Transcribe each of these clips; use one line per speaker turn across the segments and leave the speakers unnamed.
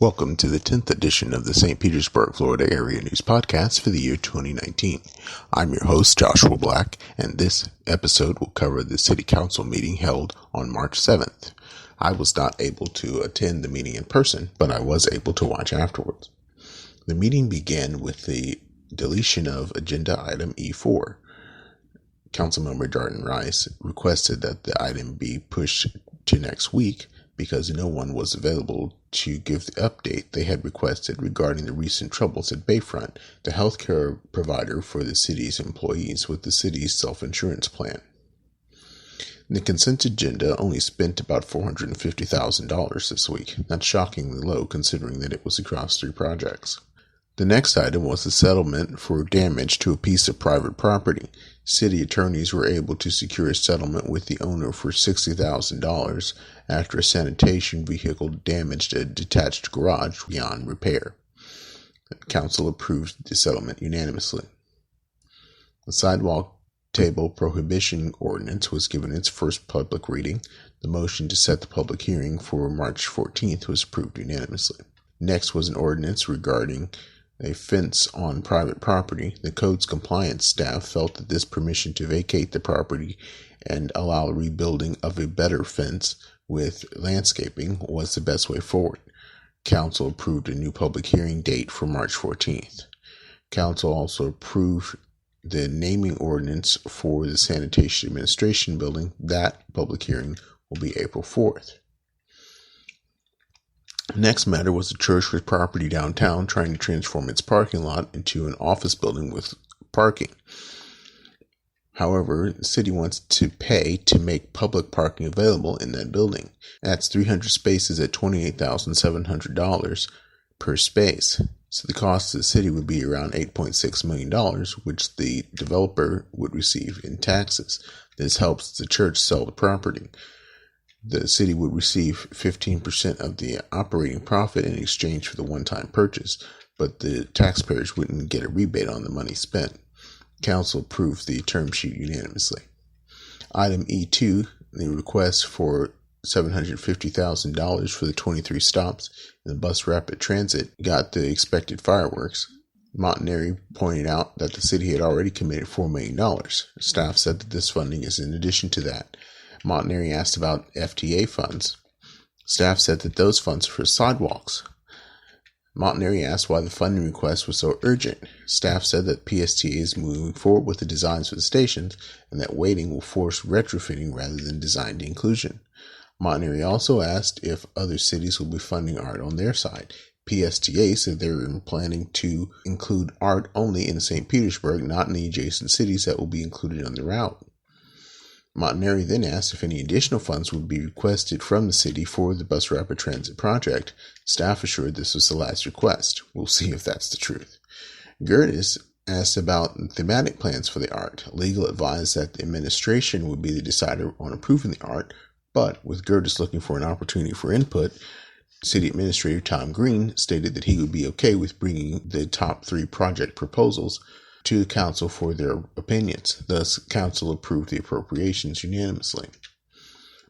Welcome to the 10th edition of the Saint Petersburg Florida Area News Podcast for the year 2019. I'm your host, Joshua Black, and this episode will cover the City Council meeting held on March 7th. I was not able to attend the meeting in person, but I was able to watch afterwards. The meeting began with the deletion of Agenda Item E4. Councilmember Darden Rice requested that the item be pushed to next week because no one was available to give the update they had requested regarding the recent troubles at Bayfront, the healthcare provider for the city's employees with the city's self-insurance plan. The consent agenda only spent about $450,000 this week. That's shockingly low considering that it was across 3 projects. The next item was the settlement for damage to a piece of private property. City attorneys were able to secure a settlement with the owner for $60,000 after a sanitation vehicle damaged a detached garage beyond repair. The council approved the settlement unanimously. The sidewalk table prohibition ordinance was given its first public reading. The motion to set the public hearing for March 14th was approved unanimously. Next was an ordinance regarding a fence on private property. The code's compliance staff felt that this permission to vacate the property and allow rebuilding of a better fence with landscaping was the best way forward. Council approved a new public hearing date for March 14th. Council also approved the naming ordinance for the Sanitation Administration building. That public hearing will be April 4th. Next matter was a church with property downtown trying to transform its parking lot into an office building with parking. However, the city wants to pay to make public parking available in that building. That's 300 spaces at $28,700 per space. So the cost to the city would be around $8.6 million, which the developer would receive in taxes. This helps the church sell the property. The city would receive 15% of the operating profit in exchange for the one-time purchase, but the taxpayers wouldn't get a rebate on the money spent. Council approved the term sheet unanimously. Item E2, the request for $750,000 for the 23 stops in the bus rapid transit got the expected fireworks. Montanari pointed out that the city had already committed $4 million. Staff said that this funding is in addition to that. Montanari asked about FTA funds. Staff said that those funds are for sidewalks. Montanari asked why the funding request was so urgent. Staff said that PSTA is moving forward with the designs for the stations and that waiting will force retrofitting rather than designed inclusion. Montanari also asked if other cities will be funding art on their side. PSTA said they were planning to include art only in St. Petersburg, not in the adjacent cities that will be included on the route. Montanari then asked if any additional funds would be requested from the city for the bus rapid transit project. Staff assured this was the last request. We'll see if that's the truth. Gertis asked about thematic plans for the art. Legal advised that the administration would be the decider on approving the art, but with Gertis looking for an opportunity for input, City Administrator Tom Green stated that he would be okay with bringing the top 3 project proposals to the council for their opinions. Thus, council approved the appropriations unanimously.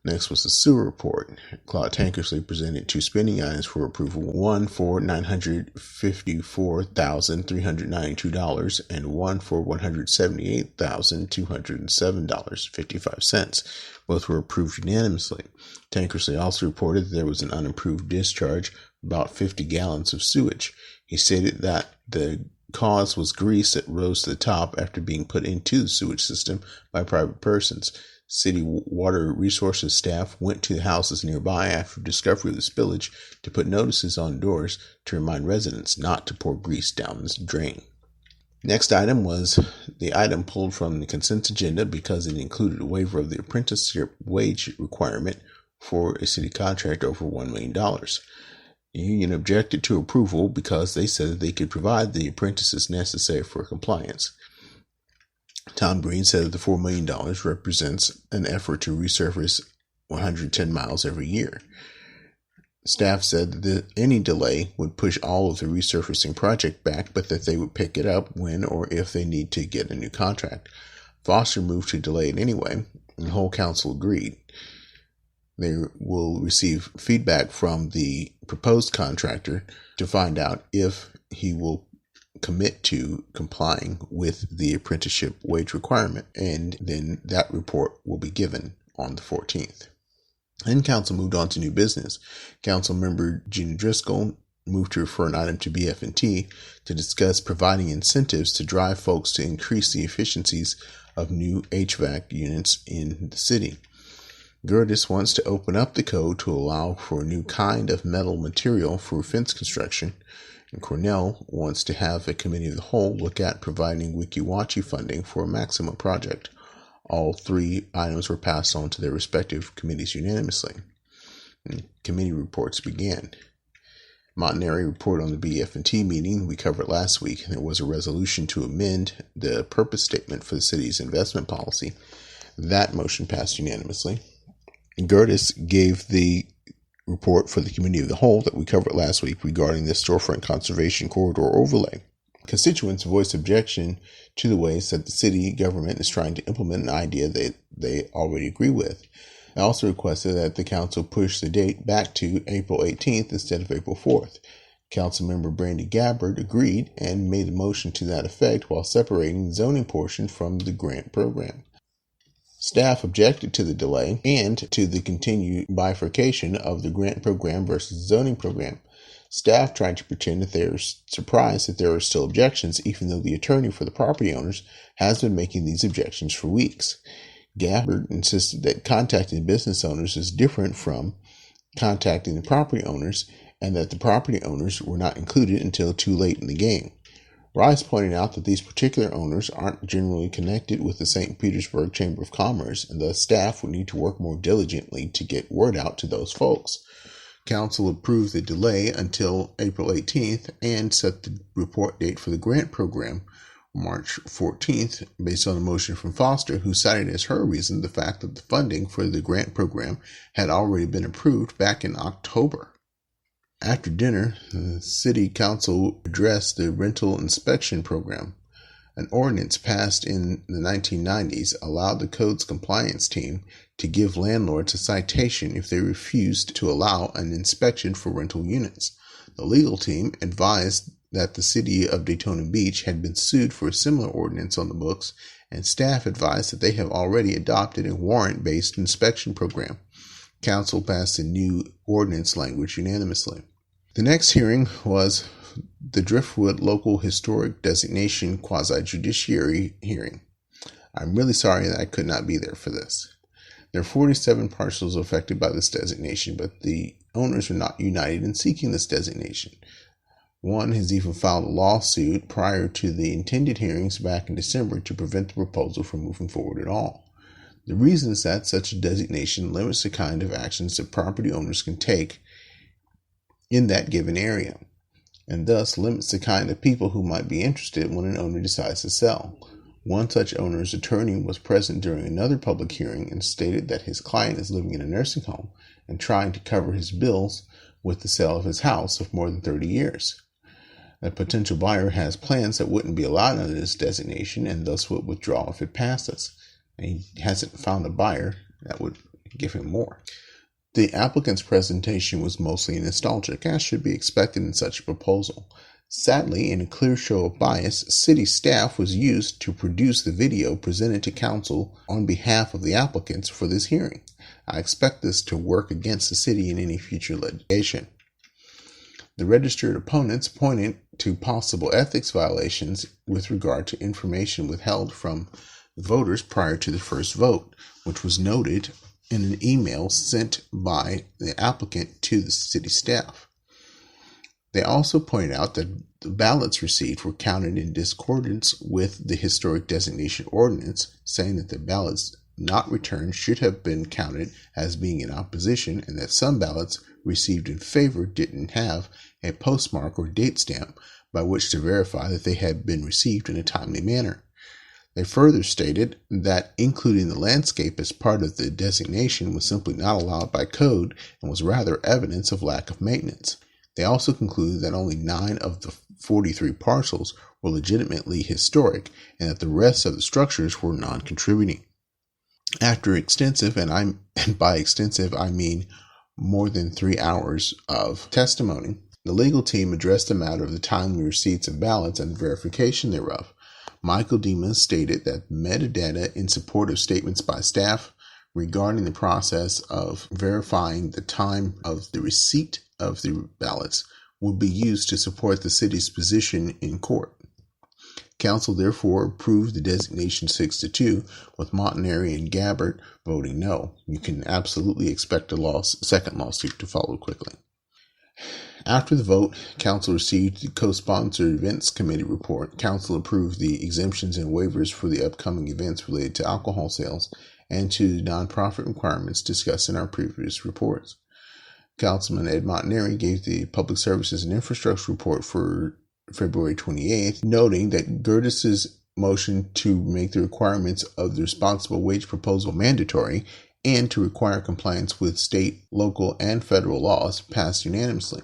Next was the sewer report. Claude Tankersley presented 2 spending items for approval, one for $954,392 and one for $178,207.55. Both were approved unanimously. Tankersley also reported that there was an unapproved discharge, about 50 gallons of sewage. He stated that the cause was grease that rose to the top after being put into the sewage system by private persons. City water resources staff went to the houses nearby after discovery of the spillage to put notices on doors to remind residents not to pour grease down the drain. Next item was the item pulled from the consent agenda because it included a waiver of the apprenticeship wage requirement for a city contract over $1 million. The union objected to approval because they said that they could provide the apprentices necessary for compliance. Tom Green said that the $4 million represents an effort to resurface 110 miles every year. Staff said that any delay would push all of the resurfacing project back, but that they would pick it up when or if they need to get a new contract. Foster moved to delay it anyway, and the whole council agreed. They will receive feedback from the proposed contractor to find out if he will commit to complying with the apprenticeship wage requirement, and then that report will be given on the 14th. Then council moved on to new business. Councilmember Gina Driscoll moved to refer an item to BF&T to discuss providing incentives to drive folks to increase the efficiencies of new HVAC units in the city. Gertis wants to open up the code to allow for a new kind of metal material for fence construction, and Cornell wants to have a committee of the whole look at providing Wikiwachi funding for a Maxima project. All three items were passed on to their respective committees unanimously. And committee reports began. Montanary report on the BF&T meeting we covered last week. There was a resolution to amend the purpose statement for the city's investment policy. That motion passed unanimously. Gertis gave the report for the committee of the whole that we covered last week regarding the storefront conservation corridor overlay. Constituents voiced objection to the ways that the city government is trying to implement an idea that they already agree with. They also requested that the council push the date back to April 18th instead of April 4th. Councilmember Brandy Gabbard agreed and made a motion to that effect while separating the zoning portion from the grant program. Staff objected to the delay and to the continued bifurcation of the grant program versus the zoning program. Staff tried to pretend that they are surprised that there are still objections, even though the attorney for the property owners has been making these objections for weeks. Gabbard insisted that contacting business owners is different from contacting the property owners, and that the property owners were not included until too late in the game. Rice pointed out that these particular owners aren't generally connected with the Saint Petersburg Chamber of Commerce, and thus staff would need to work more diligently to get word out to those folks. Council approved the delay until April 18th and set the report date for the grant program, March 14th, based on a motion from Foster, who cited as her reason the fact that the funding for the grant program had already been approved back in October. After dinner, the City Council addressed the rental inspection program. An ordinance passed in the 1990s allowed the code's compliance team to give landlords a citation if they refused to allow an inspection for rental units. The legal team advised that the city of Daytona Beach had been sued for a similar ordinance on the books, and staff advised that they have already adopted a warrant-based inspection program. Council passed the new ordinance language unanimously. The next hearing was the Driftwood Local Historic Designation Quasi-Judiciary hearing. I'm really sorry that I could not be there for this. There are 47 parcels affected by this designation, but the owners are not united in seeking this designation. One has even filed a lawsuit prior to the intended hearings back in December to prevent the proposal from moving forward at all. The reason is that such a designation limits the kind of actions that property owners can take in that given area, and thus limits the kind of people who might be interested when an owner decides to sell. One such owner's attorney was present during another public hearing and stated that his client is living in a nursing home and trying to cover his bills with the sale of his house of more than 30 years. A potential buyer has plans that wouldn't be allowed under this designation and thus would withdraw if it passes. And he hasn't found a buyer that would give him more. The applicant's presentation was mostly nostalgic, as should be expected in such a proposal. Sadly, in a clear show of bias, city staff was used to produce the video presented to council on behalf of the applicants for this hearing. I expect this to work against the city in any future litigation. The registered opponents pointed to possible ethics violations with regard to information withheld from voters prior to the first vote, which was noted in an email sent by the applicant to the city staff. They also pointed out that the ballots received were counted in discordance with the historic designation ordinance, saying that the ballots not returned should have been counted as being in opposition, and that some ballots received in favor didn't have a postmark or date stamp by which to verify that they had been received in a timely manner. They further stated that including the landscape as part of the designation was simply not allowed by code and was rather evidence of lack of maintenance. They also concluded that only 9 of the 43 parcels were legitimately historic and that the rest of the structures were non-contributing. After extensive, and by extensive I mean more than 3 hours of testimony, the legal team addressed the matter of the timely receipts of ballots and verification thereof. Michael Demas stated that metadata in support of statements by staff regarding the process of verifying the time of the receipt of the ballots will be used to support the city's position in court. Council therefore approved the designation 6-2, with Montanari and Gabbard voting no. You can absolutely expect a second lawsuit to follow quickly. After the vote, Council received the co-sponsored events committee report. Council approved the exemptions and waivers for the upcoming events related to alcohol sales and to the nonprofit requirements discussed in our previous reports. Councilman Ed Montanari gave the Public Services and Infrastructure report for February 28th, noting that Gertis's motion to make the requirements of the responsible wage proposal mandatory and to require compliance with state, local, and federal laws passed unanimously.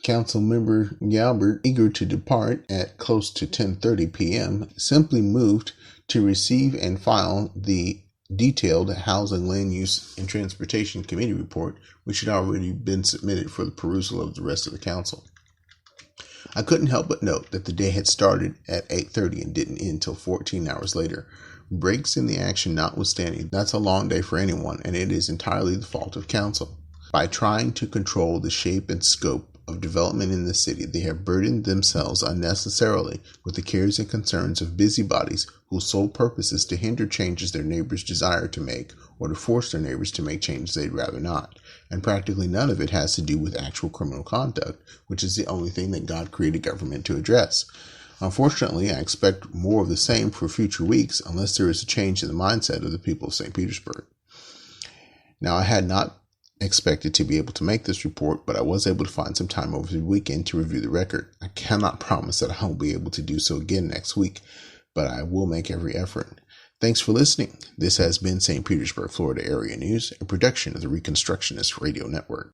Councilmember Galbert, eager to depart at close to 10:30 p.m., simply moved to receive and file the detailed Housing, Land Use, and Transportation Committee report, which had already been submitted for the perusal of the rest of the council. I couldn't help but note that the day had started at 8:30 and didn't end until 14 hours later. Breaks in the action notwithstanding, that's a long day for anyone, and it is entirely the fault of council. By trying to control the shape and scope of development in the city, they have burdened themselves unnecessarily with the cares and concerns of busybodies whose sole purpose is to hinder changes their neighbors desire to make or to force their neighbors to make changes they'd rather not. And practically none of it has to do with actual criminal conduct, which is the only thing that God created government to address. Unfortunately, I expect more of the same for future weeks unless there is a change in the mindset of the people of St. Petersburg. Now, I had not expected to be able to make this report, but I was able to find some time over the weekend to review the record. I cannot promise that I will be able to do so again next week, but I will make every effort. Thanks for listening. This has been St. Petersburg Florida Area News, a production of the Reconstructionist Radio Network.